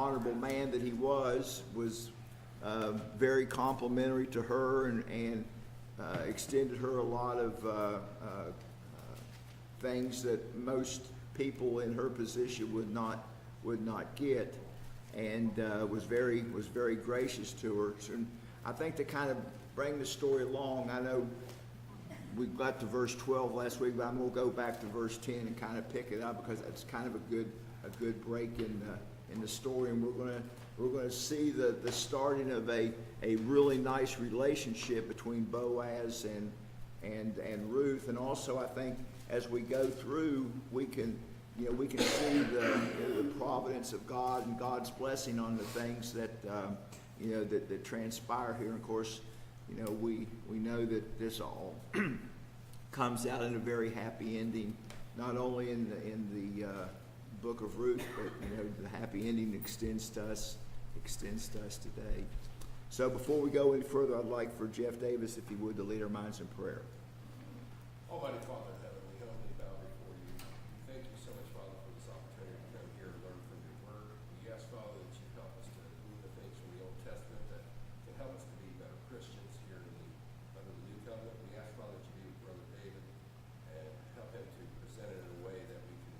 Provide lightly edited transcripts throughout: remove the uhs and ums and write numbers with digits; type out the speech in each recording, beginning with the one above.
honorable man that he was very complimentary to her and extended her a lot of things that most people in her position would not get, and was very gracious to her. So I think to kind of bring the story along, I know we got to verse 12 last week, but I'm going to go back to verse 10 and kind of pick it up because that's kind of a good break in the story, and we're going to see the starting of a really nice relationship between Boaz and Ruth. And also, I think as we go through, we can see the providence of God and God's blessing on the things that that transpire here. And of course, we know that this all comes out in a very happy ending, not only in the book of Ruth, but the happy ending extends to us today. So before we go any further, I'd like for Jeff Davis, if he would, to lead our minds in prayer. Almighty Father in heaven, we humbly bow before you. Thank you so much, Father, for this opportunity to come here and learn from your word. We ask, Father, that you help us to glean the things from the Old Testament that can help us to be better Christians here under the New Covenant. We ask, Father, that you be with Brother David and help him to present it in a way that we can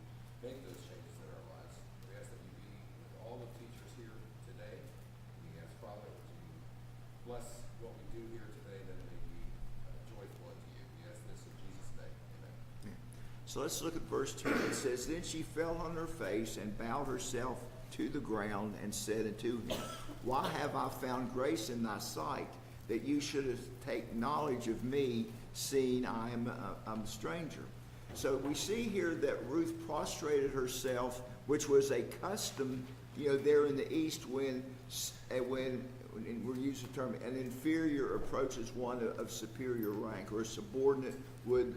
make those changes in our lives. We ask that you be with all the teachers here today. We ask, Father, that you bless what we do here today, that it may be joyful unto you. We ask this in Jesus' name. Amen. So let's look at verse 2. It says, Then she fell on her face and bowed herself to the ground and said unto him, Why have I found grace in thy sight, that you should take knowledge of me, seeing I am a stranger? So we see here that Ruth prostrated herself, which was a custom, there in the East when we're using the term, an inferior approaches one of superior rank, or a subordinate would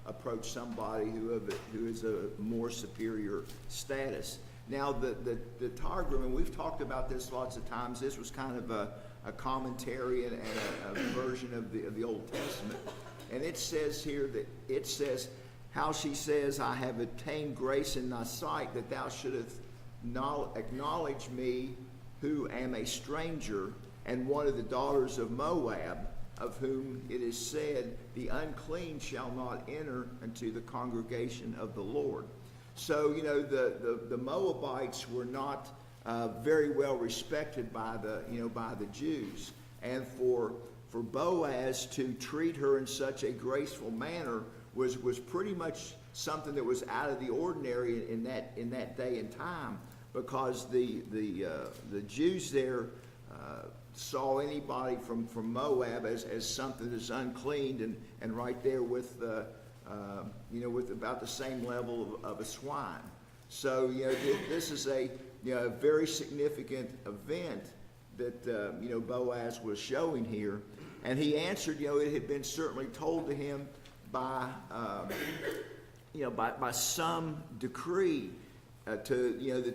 approach somebody who is a more superior status. Now, the Targum, and we've talked about this lots of times, this was kind of a commentary and a version of the Old Testament. And it says here how she says, I have obtained grace in thy sight, that thou shouldest acknowledge me, who am a stranger, and one of the daughters of Moab, of whom it is said, the unclean shall not enter into the congregation of the Lord. So, the Moabites were not very well respected by the Jews. And for Boaz to treat her in such a graceful manner was pretty much something that was out of the ordinary in that day and time, because the Jews there saw anybody from Moab as something that's unclean and right there with with about the same level of a swine. So this is a very significant event that Boaz was showing here, and he answered. It had been certainly told to him by some decree. That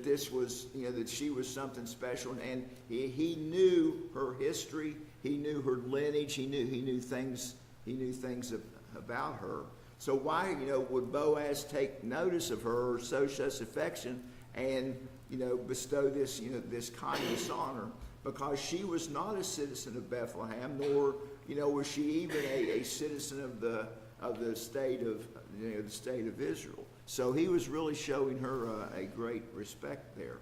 this was, that she was something special, and he knew her history, he knew her lineage, he knew things about her. So why, would Boaz take notice of her or show such affection and, bestow this, this kindness on her? Because she was not a citizen of Bethlehem, nor, was she even a citizen of the state of Israel. So he was really showing her a great respect there.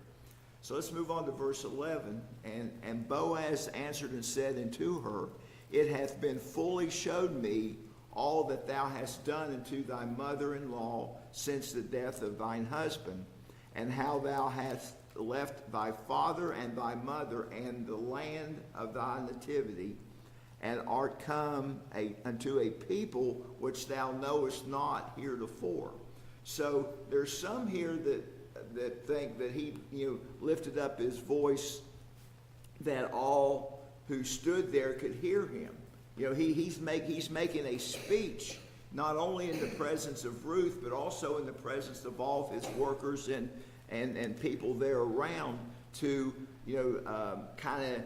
So let's move on to verse 11. And Boaz answered and said unto her, It hath been fully showed me all that thou hast done unto thy mother-in-law since the death of thine husband, and how thou hast left thy father and thy mother and the land of thy nativity, and art come unto a people which thou knowest not heretofore. So there's some here that think that he lifted up his voice that all who stood there could hear him. He's making a speech not only in the presence of Ruth, but also in the presence of all of his workers and people there around to kind of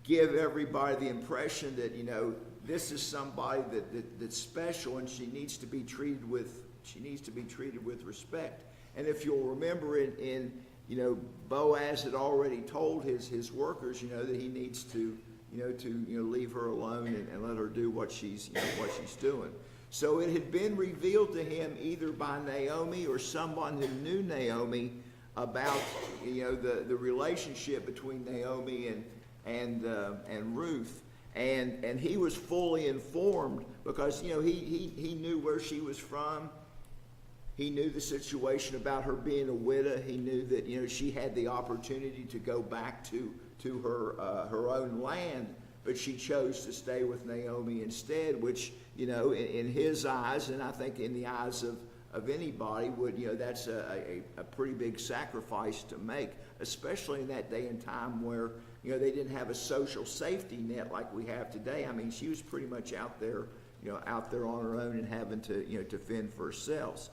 give everybody the impression that this is somebody that's special, and she needs to be treated with respect. And if you'll remember in Boaz had already told his workers, that he needs to, leave her alone and let her do what she's doing. So it had been revealed to him either by Naomi or someone who knew Naomi about, the relationship between Naomi and Ruth. And he was fully informed because, he knew where she was from. He knew the situation about her being a widow. He knew that, she had the opportunity to go back to her own land, but she chose to stay with Naomi instead, which, in his eyes, and I think in the eyes of anybody, would, that's a pretty big sacrifice to make, especially in that day and time where, they didn't have a social safety net like we have today. I mean, she was pretty much out there on her own and having to, to fend for herself.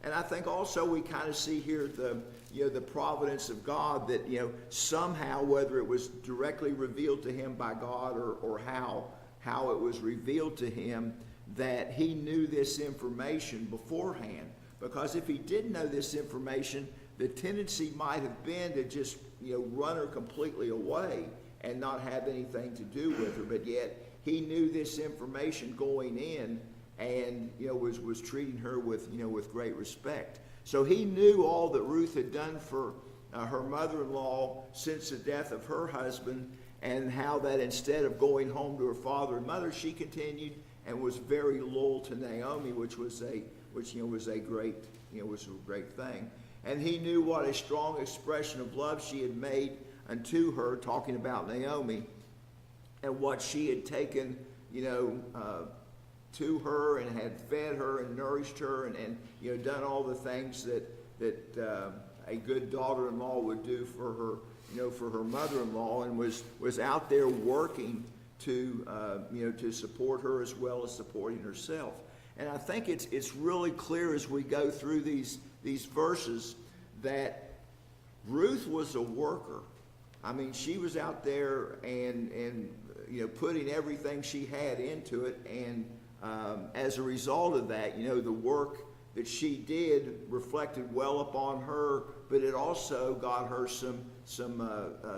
And I think also we kind of see here the providence of God that, somehow, whether it was directly revealed to him by God or how it was revealed to him, that he knew this information beforehand. Because if he didn't know this information, the tendency might have been to just, run her completely away and not have anything to do with her. But yet he knew this information going in, and was treating her with great respect. So he knew all that Ruth had done for her mother-in-law since the death of her husband, and how that instead of going home to her father and mother, she continued and was very loyal to Naomi, which was a great thing. And he knew what a strong expression of love she had made unto her, talking about Naomi, and what she had taken, to her and had fed her and nourished her and done all the things that a good daughter-in-law would do for her mother-in-law, and was out there working to support her as well as supporting herself. And I think it's really clear as we go through these verses that Ruth was a worker. I mean, she was out there and putting everything she had into it, and as a result of that, the work that she did reflected well upon her, but it also got her some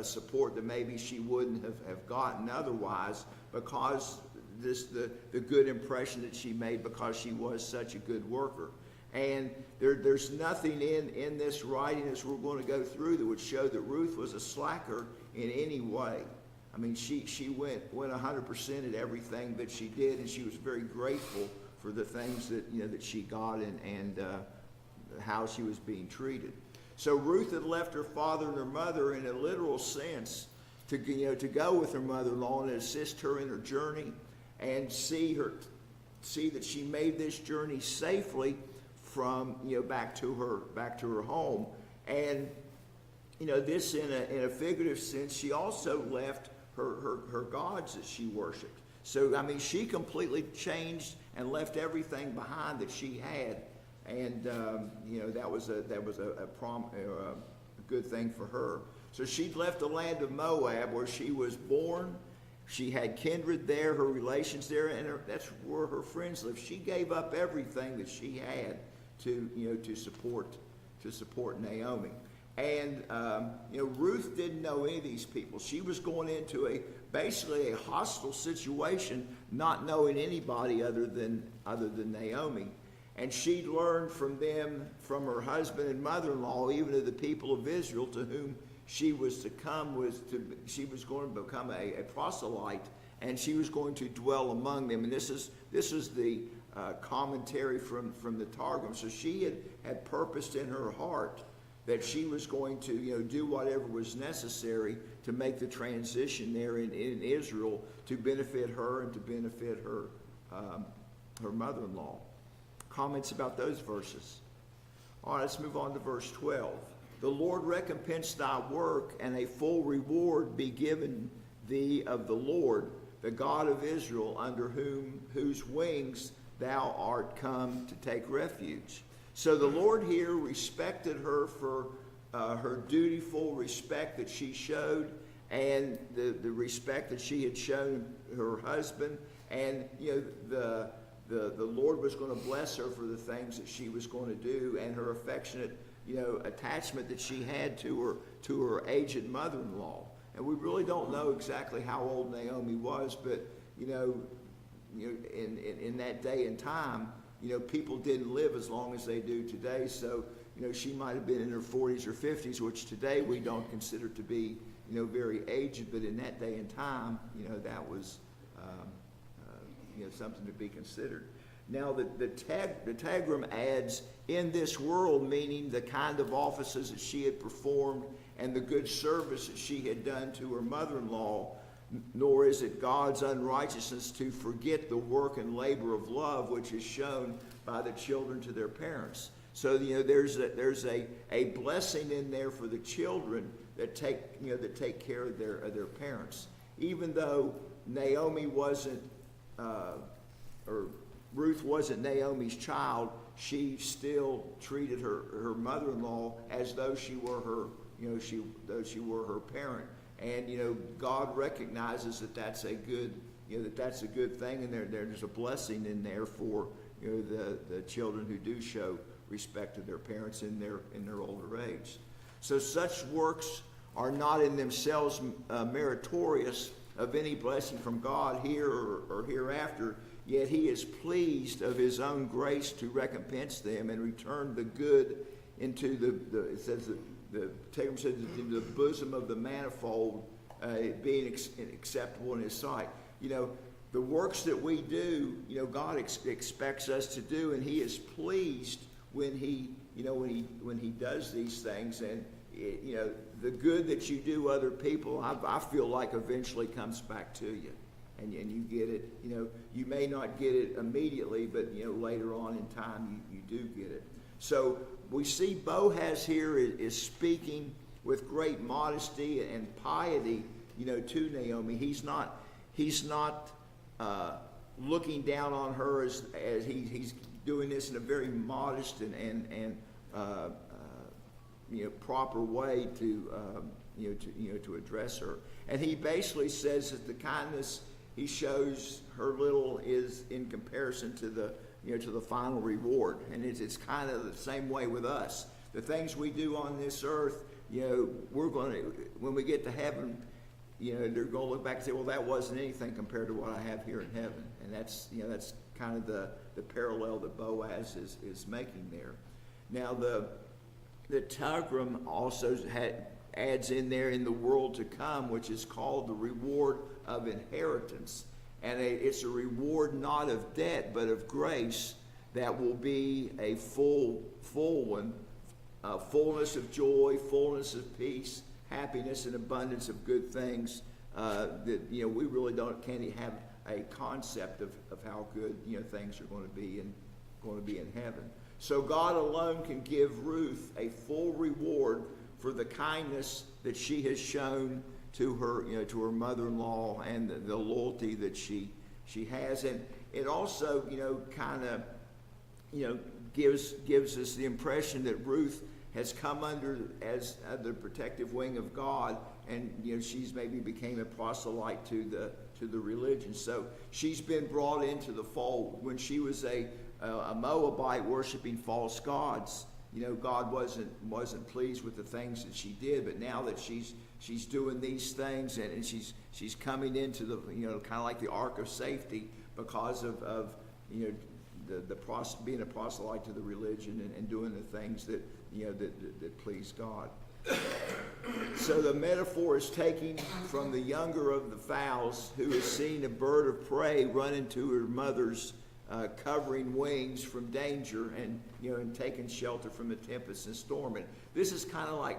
support that maybe she wouldn't have gotten otherwise, because the good impression that she made, because she was such a good worker. And there's nothing in this writing, as we're going to go through, that would show that Ruth was a slacker in any way. I mean, she went 100% at everything that she did, and she was very grateful for the things that she got and how she was being treated. So Ruth had left her father and her mother in a literal sense to go with her mother-in-law and assist her in her journey, and see that she made this journey safely from back to her home. And this in a figurative sense, she also left her gods that she worshipped. So I mean, she completely changed and left everything behind that she had, and that was a good thing for her. So she'd left the land of Moab, where she was born. She had kindred there, her relations there, and that's where her friends lived. She gave up everything that she had to support Naomi. And Ruth didn't know any of these people. She was going into basically a hostile situation, not knowing anybody other than Naomi. And she learned from them, from her husband and mother-in-law, even to the people of Israel, to whom she was she was going to become a proselyte, and she was going to dwell among them. And this is the commentary from the Targum. So she had purposed in her heart that she was going to do whatever was necessary to make the transition there in Israel, to benefit her and to benefit her mother-in-law. Comments about those verses. All right, let's move on to verse 12. The Lord recompense thy work, and a full reward be given thee of the Lord, the God of Israel, under whose wings thou art come to take refuge. So the Lord here respected her for her dutiful respect that she showed, and the respect that she had shown her husband, and the Lord was going to bless her for the things that she was going to do, and her affectionate attachment that she had to her aged mother-in-law. And we really don't know exactly how old Naomi was, but in that day and time, people didn't live as long as they do today. So she might have been in her 40s or 50s, which today we don't consider to be very aged, but in that day and time, that was something to be considered. Now the Tegrum adds, in this world, meaning the kind of offices that she had performed and the good service that she had done to her mother-in-law, nor is it God's unrighteousness to forget the work and labor of love which is shown by the children to their parents. So there's a blessing in there for the children that take care of their parents. Even though Naomi wasn't or Ruth wasn't Naomi's child, she still treated her mother-in-law as though she were her her parent. And God recognizes that that's a good that's a good thing, and there's a blessing in there for the children who do show respect to their parents in their older age. So such works are not in themselves meritorious of any blessing from God here or hereafter, yet he is pleased of his own grace to recompense them and return the good into it says that the Tegrum says into the bosom of the manifold, being acceptable in his sight. The works that we do, God expects us to do, and he is pleased when he does these things. And the good that you do other people, I feel like eventually comes back to you, and you get it. You may not get it immediately, but later on in time you do get it. So we see Boaz here is speaking with great modesty and piety, to Naomi. He's not looking down on her as he's doing this in a very modest and proper way to address her. And he basically says that the kindness he shows her little is in comparison to the final reward. And it's kind of the same way with us. The things we do on this earth, we're going to, when we get to heaven, they're going to look back and say, well, that wasn't anything compared to what I have here in heaven. And that's kind of the parallel that Boaz is making there. Now the Tegrum also adds in there in the world to come, which is called the reward of inheritance. And it's a reward not of debt, but of grace that will be a full one, fullness of joy, fullness of peace, happiness, and abundance of good things that we really can't have a concept of how good things are going to be in heaven. So God alone can give Ruth a full reward for the kindness that she has shown to her mother-in-law and the loyalty that she has. And it also kind of gives us the impression that Ruth has come under the protective wing of God, and she's maybe became a proselyte to the religion. So she's been brought into the fold. When she was a Moabite worshiping false gods, God wasn't pleased with the things that she did. But now that she's doing these things, and she's coming into the kind of like the ark of safety because of being a proselyte to the religion and doing the things that that please God. So the metaphor is taken from the younger of the fowls, who has seen a bird of prey run into her mother's covering wings from danger, and taking shelter from the tempest and storm. And this is kind of like,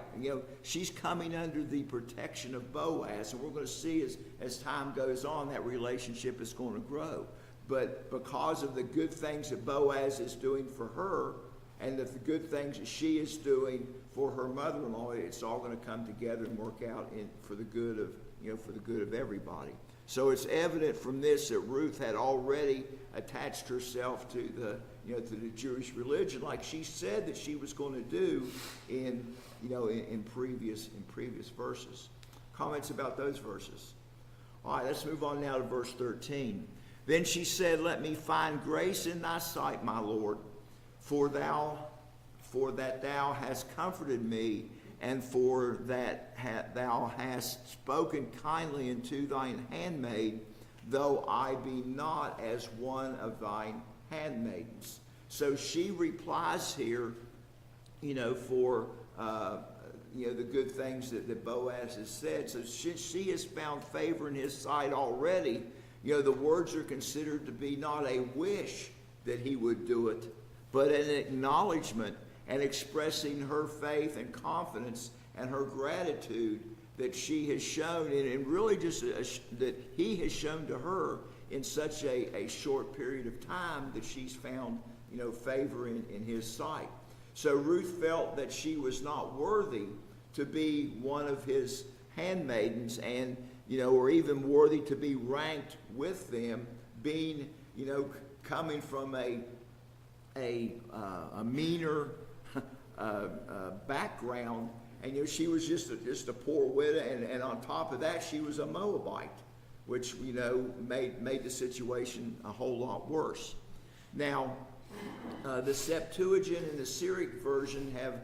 she's coming under the protection of Boaz, and we're going to see as time goes on that relationship is going to grow. But because of the good things that Boaz is doing for her, and the good things that she is doing for her mother-in-law, it's all going to come together and work out for the good of everybody. So it's evident from this that Ruth had already attached herself to the Jewish religion, like she said that she was going to do in previous verses. Comments about those verses? All right, let's move on now to verse 13. Then she said, "Let me find grace in thy sight, my Lord, for for that thou hast comforted me, and for that thou hast spoken kindly unto thine handmaid, though I be not as one of thine handmaidens. So she replies here, for the good things that Boaz has said. So she has found favor in his sight already. The words are considered to be not a wish that he would do it, but an acknowledgement and expressing her faith and confidence and her gratitude that she has shown, and really just that he has shown to her in such a short period of time, that she's found favor in his sight. So Ruth felt that she was not worthy to be one of his handmaidens, and or even worthy to be ranked with them, being coming from a meaner background, and she was just a poor widow, and on top of that she was a Moabite, which made the situation a whole lot worse. Now, the Septuagint and the Syriac version have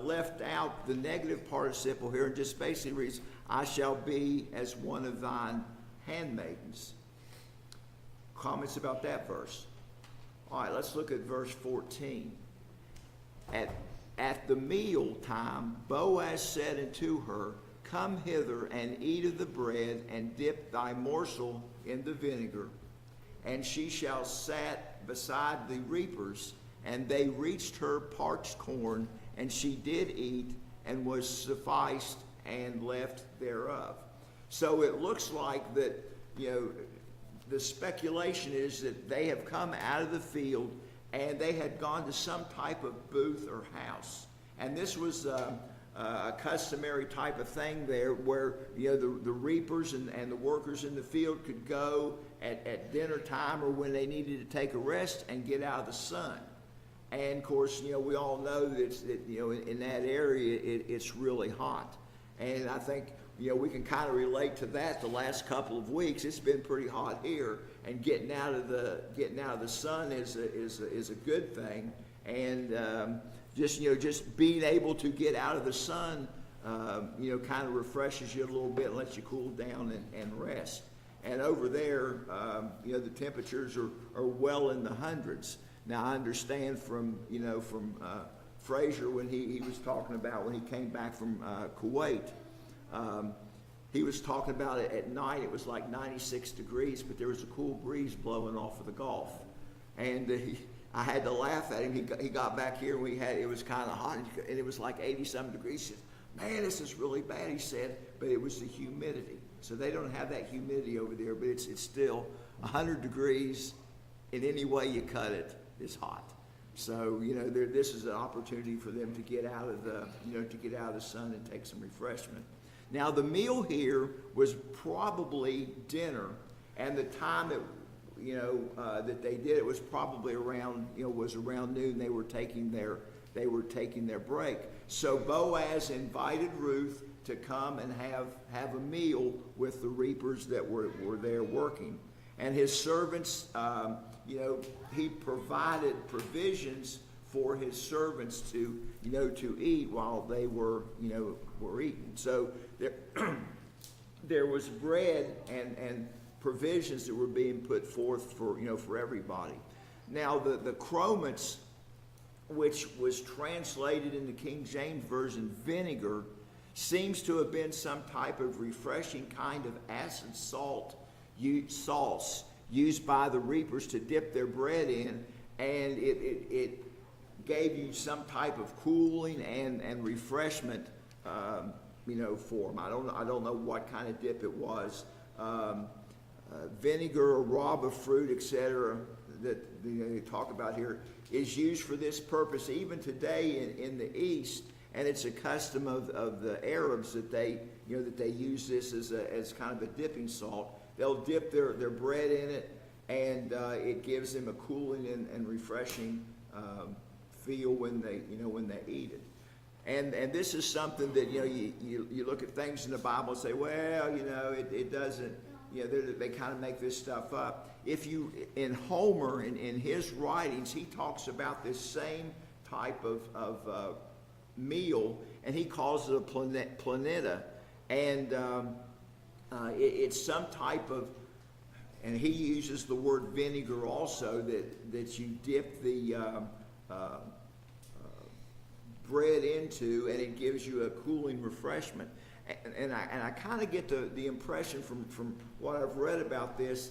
left out the negative participle here and just basically reads, I shall be as one of thine handmaidens. Comments about that verse? All right, let's look at verse 14. At the meal time, Boaz said unto her, Come hither and eat of the bread, and dip thy morsel in the vinegar. And she shall sat beside the reapers, and they reached her parched corn, and she did eat, and was sufficed, and left thereof. So it looks like that, the speculation is that they have come out of the field, and they had gone to some type of booth or house. And this was a customary type of thing there, where the reapers and the workers in the field could go at dinner time or when they needed to take a rest and get out of the sun. And of course, we all know that in that area it's really hot. And I think we can kind of relate to that. The last couple of weeks, it's been pretty hot here, and getting out of the sun is a good thing. And just being able to get out of the sun, kind of refreshes you a little bit and lets you cool down and rest. And over there, the temperatures are well in the hundreds. Now I understand from Fraser when he was talking about when he came back from Kuwait. He was talking about it at night. It was like 96 degrees, but there was a cool breeze blowing off of the Gulf. And I had to laugh at him. He got back here, and it was kind of hot, and it was like 80-some degrees. He said, man, this is really bad, he said, but it was the humidity. So they don't have that humidity over there, but it's still 100 degrees. In any way you cut it, it's hot. So, this is an opportunity for them to get out of the sun and take some refreshment. Now, the meal here was probably dinner, and the time that they did it was probably around noon. They were taking their break. So Boaz invited Ruth to come and have a meal with the reapers that were there working, and his servants. He provided provisions for his servants to eat while they were eating. So there was bread and provisions that were being put forth for everybody. Now the chromats, which was translated in the King James Version vinegar, seems to have been some type of refreshing kind of acid sauce used by the reapers to dip their bread in, and it gave you some type of cooling and refreshment, for them. I don't know what kind of dip it was. Vinegar or raba fruit, etc., that they talk about here, is used for this purpose even today in the East, and it's a custom of the Arabs that they use this as kind of a dipping salt. They'll dip their bread in it, and it gives them a cooling and refreshing feel when they eat it. And this is something that you look at things in the Bible and say, well, it doesn't. They kind of make this stuff up. If you in Homer in his writings, he talks about this same type of meal, and he calls it a planeta, and it's some type of, and he uses the word vinegar also, that you dip the bread into, and it gives you a cooling refreshment. And I kind of get the impression from what I've read about this,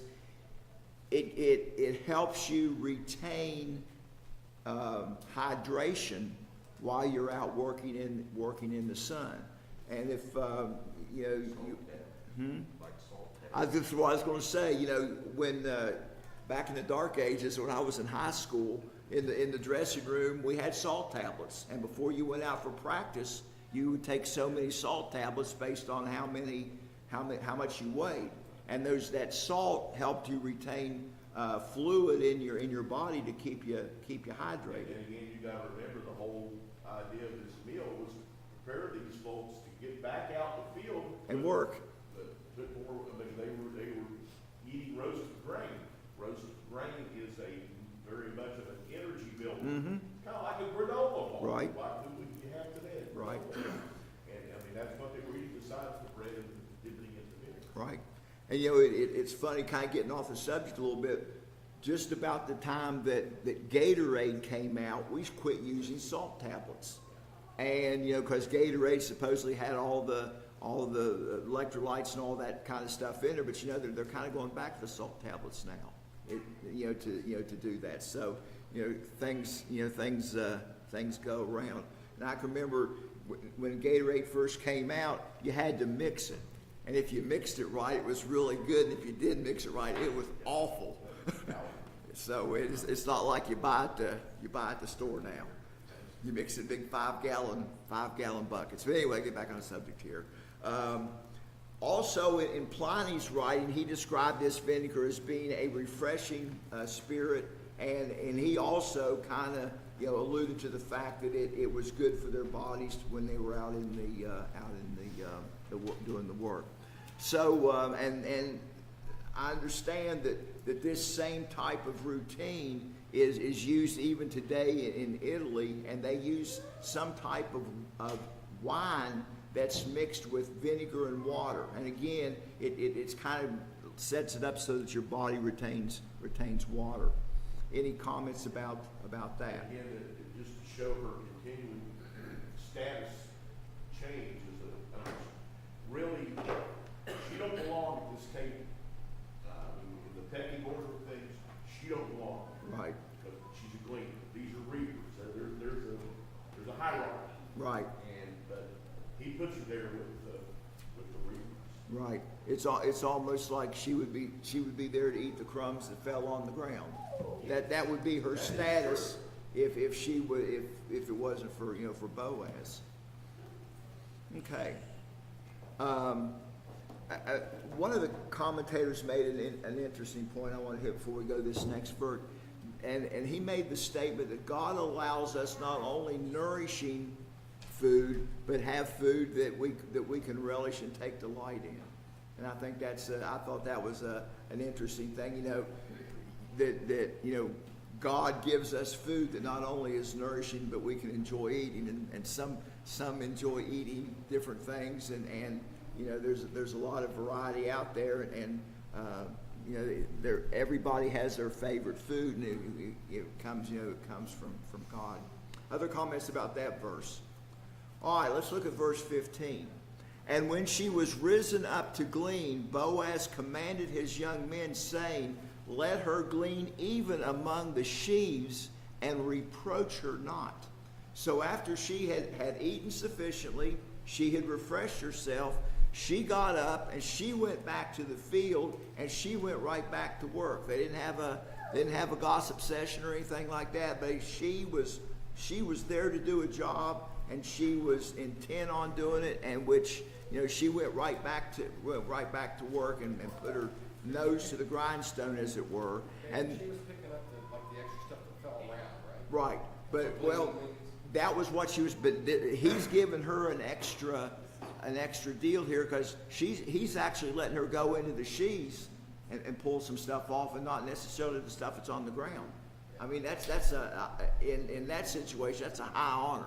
it helps you retain hydration while you're out working in the sun. And if Like salt. that's what I was going to say. When back in the dark ages, when I was in high school, in the dressing room, we had salt tablets, and before you went out for practice, you would take so many salt tablets based on how much you weighed, and that salt helped you retain fluid in your body to keep you hydrated. And again, you got to remember the whole idea of this meal was to prepare these folks to get back out in the field And work. Put more. I mean, they were eating roasted grain. Roasted grain is very much of an energy builder, kind of like a granola bar. Right. Like what you have today. Right. And I mean, that's what they were eating besides the bread and dipping it in the vinegar. Right. And it's funny, kind of getting off the subject a little bit. Just about the time that Gatorade came out, we quit using salt tablets. And because Gatorade supposedly had all the electrolytes and all that kind of stuff in there, but they're kind of going back to the salt tablets now. To do that. So things go around. And I can remember when Gatorade first came out, you had to mix it. And if you mixed it right, it was really good. And if you didn't mix it right, it was awful. So it's not like you buy at the store now. You mix it in big 5-gallon buckets. But anyway, get back on the subject here. Also, in Pliny's writing, he described this vinegar as being a refreshing spirit, and he also kind of alluded to the fact that it was good for their bodies when they were out in the doing the work. So and I understand that this same type of routine is used even today in Italy, and they use some type of wine that's mixed with vinegar and water. And again, it's kind of sets it up so that your body retains water. Any comments about that? Again, just to show her continuing status change really, she don't belong at this table. In the pecking order of things, she don't belong. Right. Because she's a gleaner. These are reapers. There's a hierarchy. Right. But he puts her there with the reapers. Right. It's almost like she would be there to eat the crumbs that fell on the ground. That would be her status if it wasn't for Boaz. Okay. One of the commentators made an interesting point I want to hit before we go to this next verse, and he made the statement that God allows us not only nourishing food, but have food that we can relish and take delight in. And I think I thought that was an interesting thing. That God gives us food that not only is nourishing, but we can enjoy eating, and some enjoy eating different things, and there's a lot of variety out there, and everybody has their favorite food, and it comes from God. Other comments about that verse? All right, let's look at verse 15. And when she was risen up to glean, Boaz commanded his young men, saying, let her glean even among the sheaves, and reproach her not. So after she had eaten sufficiently, she had refreshed herself, she got up and she went back to the field, and she went right back to work. They didn't have a gossip session or anything like that, but she was there to do a job, and she was intent on doing it, and which she went right back to work and put her nose to the grindstone, as it were. And she was picking up the extra stuff that fell around, right? Right, but that was what she was. But he's given her an extra deal here, because he's actually letting her go into the sheaves and pull some stuff off, and not necessarily the stuff that's on the ground. I mean, that's in that situation, that's a high honor.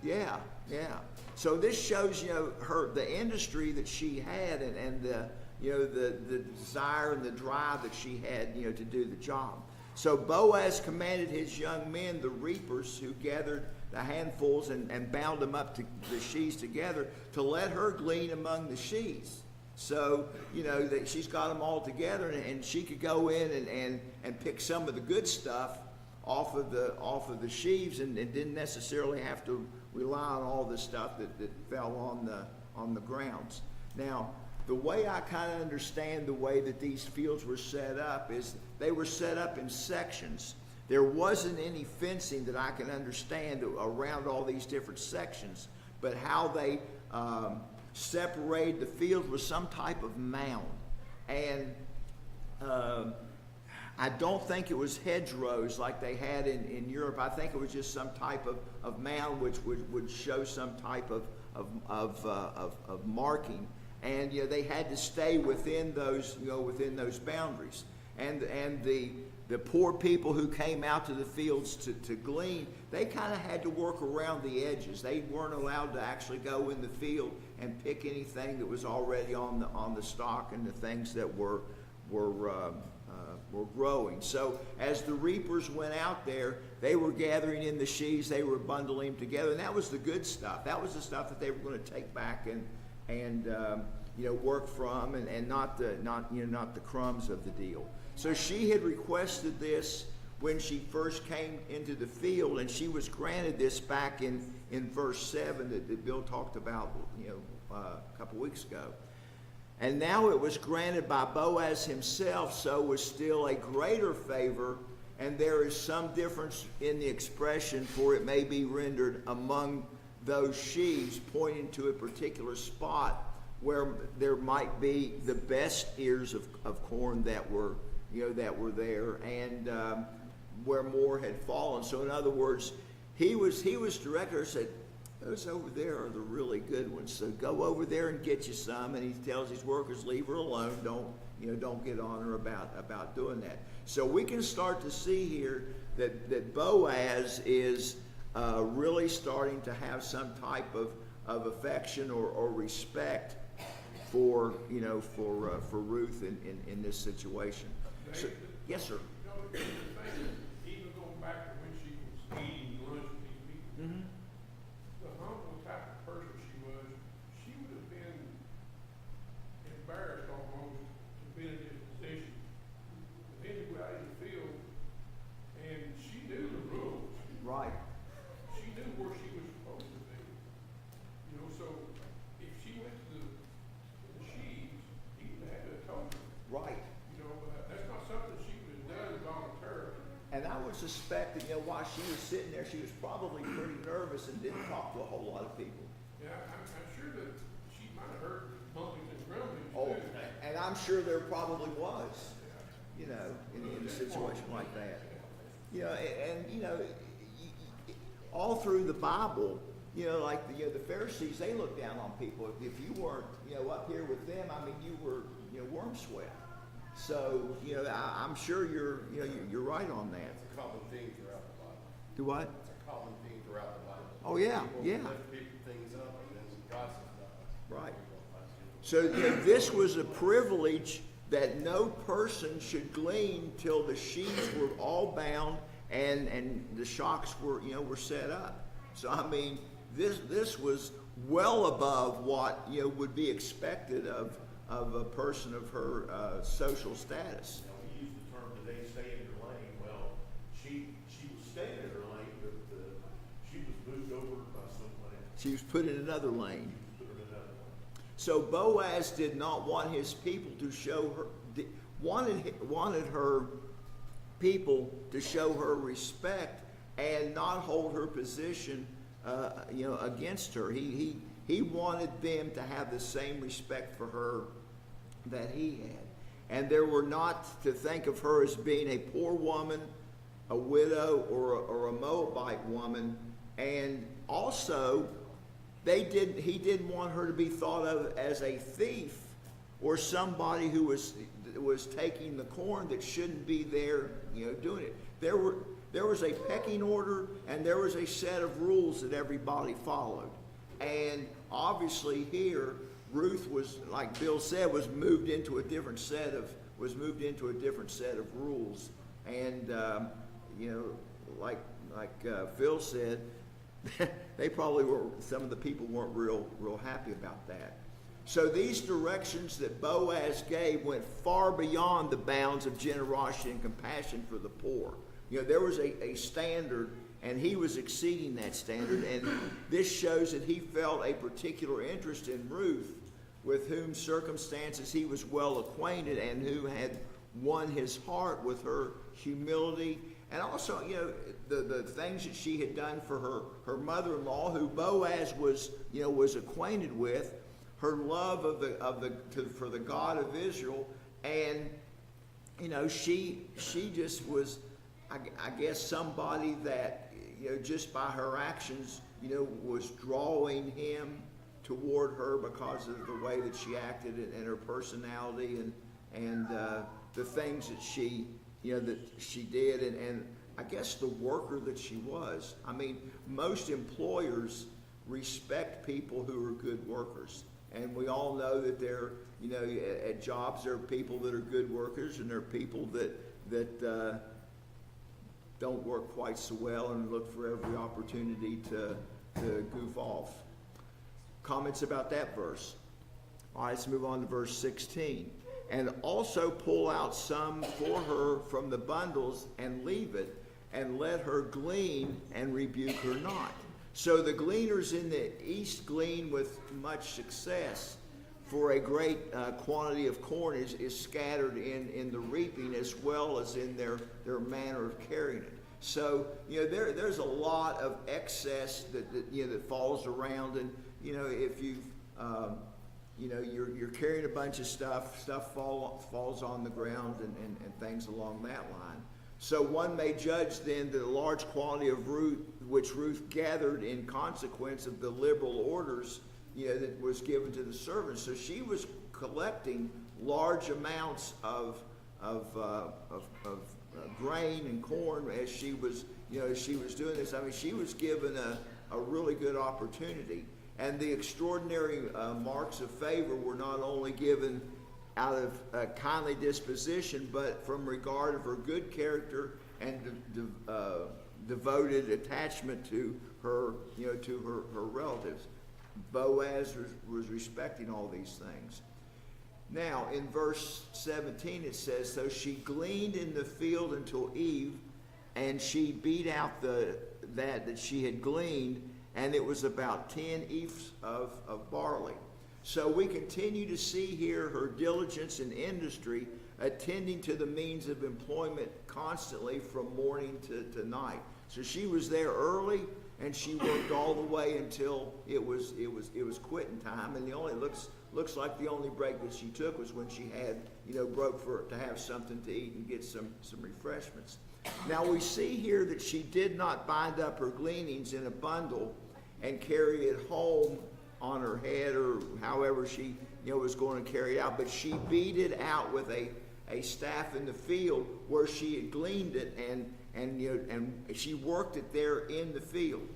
Yeah, yeah. So this shows, the industry that she had and the, the desire and the drive that she had, to do the job. So Boaz commanded his young men, the reapers, who gathered the handfuls and bound them up to the sheaves together, to let her glean among the sheaves. So, that she's got them all together, and she could go in and pick some of the good stuff off of the sheaves, and didn't necessarily have to rely on all the stuff that fell on the grounds. Now, the way I kind of understand the way that these fields were set up is they were set up in sections. There wasn't any fencing that I can understand around all these different sections, but how they separated the field was some type of mound. And I don't think it was hedgerows like they had in Europe. I think it was just some type of mound which would show some type of marking. And they had to stay within those boundaries. And the poor people who came out to the fields to glean, they kind of had to work around the edges. They weren't allowed to actually go in the field and pick anything that was already on the stalk and the things that were growing. So as the reapers went out there, they were gathering in the sheaves, they were bundling them together, and that was the good stuff. That was the stuff that they were going to take back and work from, and not the crumbs of the deal. So she had requested this when she first came into the field, and she was granted this back in verse 7 that Bill talked about a couple weeks ago. And now it was granted by Boaz himself, so was still a greater favor, and there is some difference in the expression, for it may be rendered among those sheaves, pointing to a particular spot where there might be the best ears of corn that were there, and where more had fallen. So in other words, he was director, said, those over there are the really good ones. So go over there and get you some. And he tells his workers, leave her alone. Don't get on her about doing that. So we can start to see here that Boaz is really starting to have some type of affection or respect for Ruth in this situation. So, yes, sir. Even going back to when she was eating lunch with these people, Mm-hmm. the humble type of person she would have been embarrassed almost to be in this position. But then you go out in the field, and she knew the rules. Right. She knew where she was supposed to be. So if she went to the sheaves, he would have had to have told her. Right. That's not something she would have done voluntarily. And I would suspect that, while she was sitting there, she was probably pretty nervous and didn't talk to a whole lot of people. Yeah, I'm sure that she might have heard bumpings and grumblings Oh, too. and I'm sure there probably was, in a situation like that. All through the Bible, like the Pharisees, they looked down on people. If you weren't, up here with them, I mean, you were, worm sweat. So, I'm sure you're right on that. It's a common theme throughout the Bible. Do what? It's a common theme throughout the Bible. Oh, yeah, People yeah. lift things up, and then God says no. Right. So this was a privilege that no person should glean till the sheaves were all bound and the shocks were set up. So I mean, this was well above what would be expected of a person of her social status. We use the term today, stay in your lane. Well, she was staying in her lane, but she was moved over by someone else. She was put in another lane. Put her in another lane. So Boaz did not want his people to show her, wanted her people to show her respect and not hold her position, against her. He wanted them to have the same respect for her that he had. And they were not to think of her as being a poor woman, a widow, or a Moabite woman. And also, he didn't want her to be thought of as a thief or somebody who was taking the corn that shouldn't be there, doing it. There was a pecking order, and there was a set of rules that everybody followed. And obviously here, Ruth was, like Bill said, was moved into a different set of rules. And like Phil said, they probably were. Some of the people weren't real happy about that. So these directions that Boaz gave went far beyond the bounds of generosity and compassion for the poor. There was a standard, and he was exceeding that standard. And this shows that he felt a particular interest in Ruth, with whom circumstances he was well acquainted, and who had won his heart with her humility. And also, the things that she had done for her mother-in-law, who Boaz was acquainted with, her love for the God of Israel, and she just was, I guess, somebody that just by her actions was drawing him toward her because of the way that she acted and her personality and the things that she did, and I guess the worker that she was. I mean, most employers respect people who are good workers. And we all know that there, at jobs, there are people that are good workers, and there are people that don't work quite so well and look for every opportunity to goof off. Comments about that verse? All right, let's move on to verse 16. And also pull out some for her from the bundles and leave it, and let her glean and rebuke her not. So the gleaners in the east glean with much success, for a great quantity of corn is scattered in the reaping, as well as in their manner of carrying it. So there's a lot of excess that falls around, and if you've you're carrying a bunch of stuff falls on the ground and things along that line. So one may judge then that a large quantity of which Ruth gathered in consequence of the liberal orders, that was given to the servants. So she was collecting large amounts of grain and corn as she was doing this. I mean, she was given a really good opportunity. And the extraordinary marks of favor were not only given out of a kindly disposition, but from regard of her good character and devoted attachment to her, to her relatives. Boaz was respecting all these things. Now, in verse 17, it says, so she gleaned in the field until eve, and she beat out that she had gleaned, and it was about 10 ephs of barley. So we continue to see here her diligence and industry, attending to the means of employment constantly from morning to night. So she was there early, and she worked all the way until it was quitting time. And looks like the only break that she took was when she had broke to have something to eat and get some refreshments. Now we see here that she did not bind up her gleanings in a bundle and carry it home on her head, or however she was going to carry it out, but she beat it out with a staff in the field where she had gleaned it, and she worked it there in the field.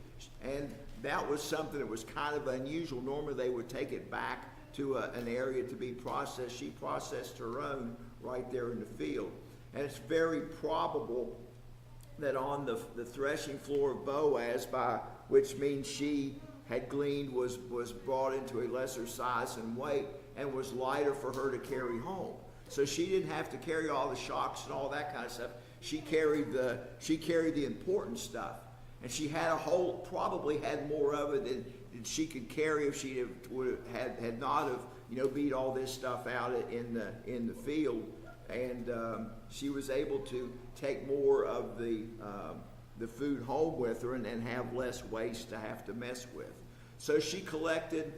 And that was something that was kind of unusual. Normally they would take it back to an area to be processed. She processed her own right there in the field. And it's very probable that on the threshing floor of Boaz, by which means she had gleaned, was brought into a lesser size and weight, and was lighter for her to carry home. So she didn't have to carry all the shocks and all that kind of stuff. She carried the important stuff, and she probably had more of it than she could carry if she had not have beat all this stuff out in the field. And she was able to take more of the food home with her and have less waste to have to mess with. So she collected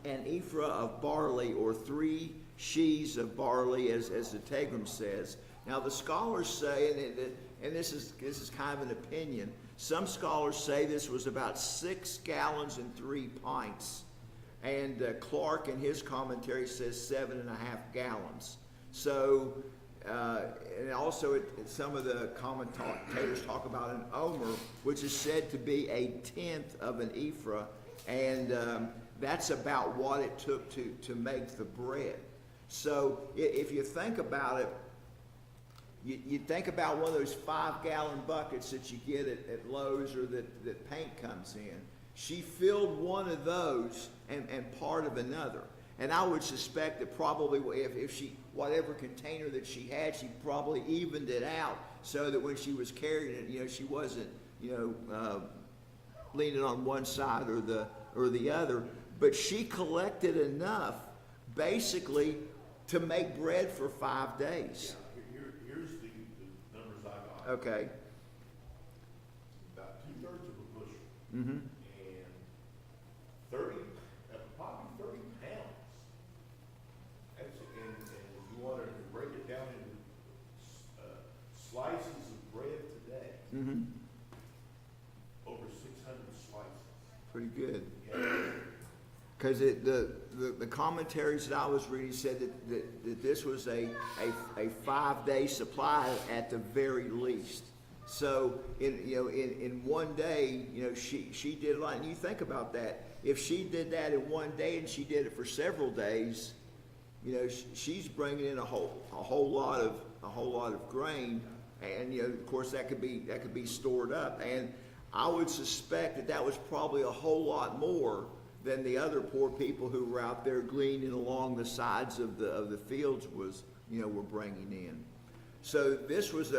an ephah of barley, or 3 sheaves of barley, as the Tegrim says. Now the scholars say, and this is kind of an opinion, some scholars say this was about 6 gallons and 3 pints. And Clark in his commentary says 7.5 gallons. So, and also some of the commentators talk about an omer, which is said to be 1/10 of an ephah, and that's about what it took to make the bread. So if you think about it, you think about one of those 5-gallon buckets that you get at Lowe's or that paint comes in. She filled one of those and part of another. And I would suspect that probably if she, whatever container that she had, she probably evened it out so that when she was carrying it, she wasn't, leaning on one side or the other. But she collected enough, basically, to make bread for 5 days. Yeah, here's the numbers I got. Okay. About 2/3 of a bushel. Mm-hmm. And 30, probably 30 pounds. That's, and if you wanted to break it down into slices of bread today, Mm-hmm. over 600 slices. Pretty good. Yeah. Because the commentaries that I was reading said that this was a 5-day supply at the very least. So in one day, she did a lot. And you think about that. If she did that in one day and she did it for several days, she's bringing in a whole lot of grain, and of course that could be stored up. And I would suspect that was probably a whole lot more than the other poor people who were out there gleaning along the sides of the fields were bringing in. So this was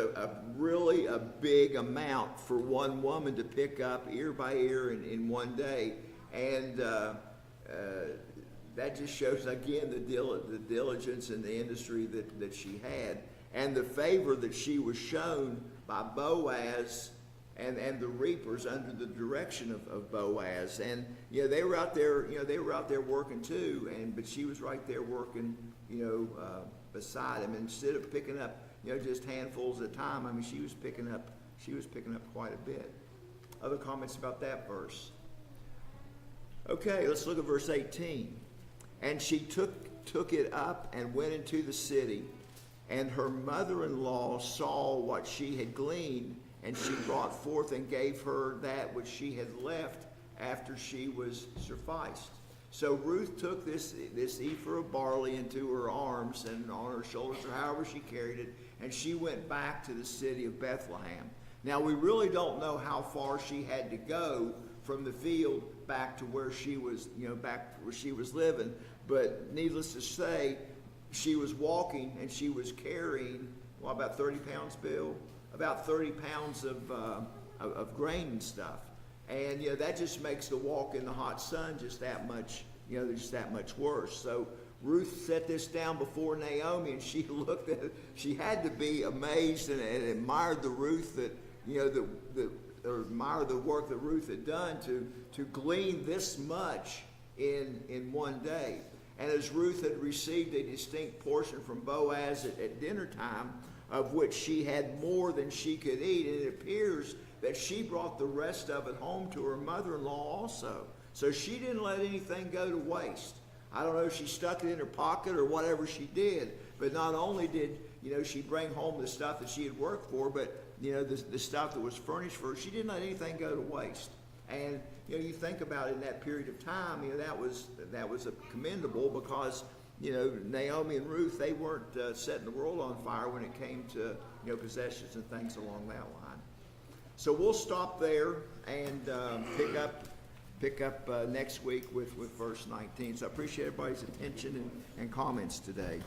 really a big amount for one woman to pick up ear by ear in one day. And that just shows, again, the diligence in the industry that she had, and the favor that she was shown by Boaz and the reapers under the direction of Boaz. And they were out there working too, but she was right there working beside him. Instead of picking up just handfuls at a time, I mean, she was picking up quite a bit. Other comments about that verse? Okay, let's look at verse 18. And she took it up and went into the city, and her mother-in-law saw what she had gleaned, and she brought forth and gave her that which she had left after she was sufficed. So Ruth took this ephah of barley into her arms and on her shoulders, or however she carried it, and she went back to the city of Bethlehem. Now we really don't know how far she had to go from the field back to where she was, back where she was living, but needless to say, she was walking and she was carrying, about 30 pounds, Bill? About 30 pounds of grain and stuff. And that just makes the walk in the hot sun just that much worse. So Ruth set this down before Naomi, and she looked at it. She had to be amazed and admired the Ruth that or admire the work that Ruth had done to glean this much in one day. And as Ruth had received a distinct portion from Boaz at dinner time, of which she had more than she could eat, and it appears that she brought the rest of it home to her mother-in-law also. So she didn't let anything go to waste. I don't know if she stuck it in her pocket or whatever she did, but not only did she bring home the stuff that she had worked for, but the stuff that was furnished for her, she didn't let anything go to waste. And you think about it in that period of time, that was commendable, because Naomi and Ruth, they weren't setting the world on fire when it came to possessions and things along that line. So we'll stop there and pick up next week with verse 19. So I appreciate everybody's attention and comments today.